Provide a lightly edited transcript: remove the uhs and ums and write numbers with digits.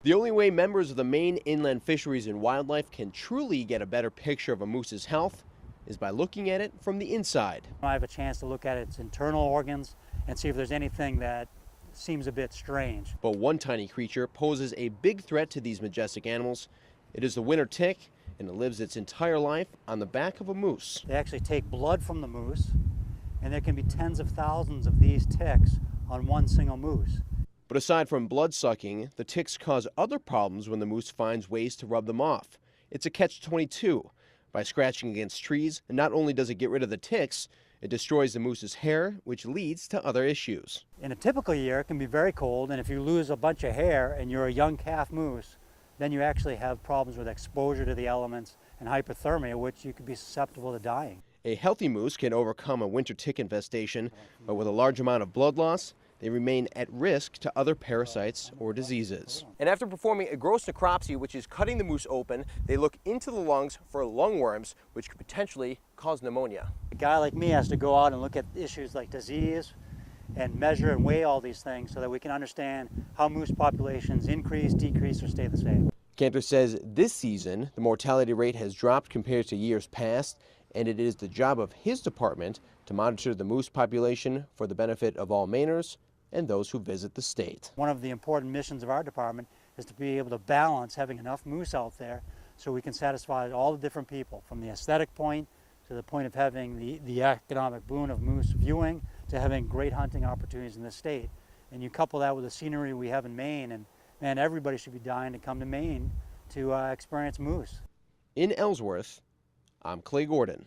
The only way members of the Maine Inland Fisheries and Wildlife can truly get a better picture of a moose's health is by looking at it from the inside. I have a chance to look at its internal organs and see if there's anything that seems a bit strange. But one tiny creature poses a big threat to these majestic animals. It is the winter tick, and it lives its entire life on the back of a moose. They actually take blood from the moose, and there can be tens of thousands of these ticks on one single moose. But aside from blood sucking, the ticks cause other problems when the moose finds ways to rub them off. It's a catch-22. By scratching against trees, and not only does it get rid of the ticks, it destroys the moose's hair, which leads to other issues. In a typical year, it can be very cold, and if you lose a bunch of hair and you're a young calf moose, then you actually have problems with exposure to the elements and hypothermia, which you could be susceptible to dying. A healthy moose can overcome a winter tick infestation, but with a large amount of blood loss, they remain at risk to other parasites or diseases. And after performing a gross necropsy, which is cutting the moose open, they look into the lungs for lungworms, which could potentially cause pneumonia. A guy like me has to go out and look at issues like disease and measure and weigh all these things so that we can understand how moose populations increase, decrease, or stay the same. Cantor says this season, the mortality rate has dropped compared to years past, and it is the job of his department to monitor the moose population for the benefit of all Mainers and those who visit the state. One of the important missions of our department is to be able to balance having enough moose out there so we can satisfy all the different people, from the aesthetic point to the point of having the economic boon of moose viewing to having great hunting opportunities in the state. And you couple that with the scenery we have in Maine, and man, everybody should be dying to come to Maine to experience moose. In Ellsworth, I'm Clay Gordon.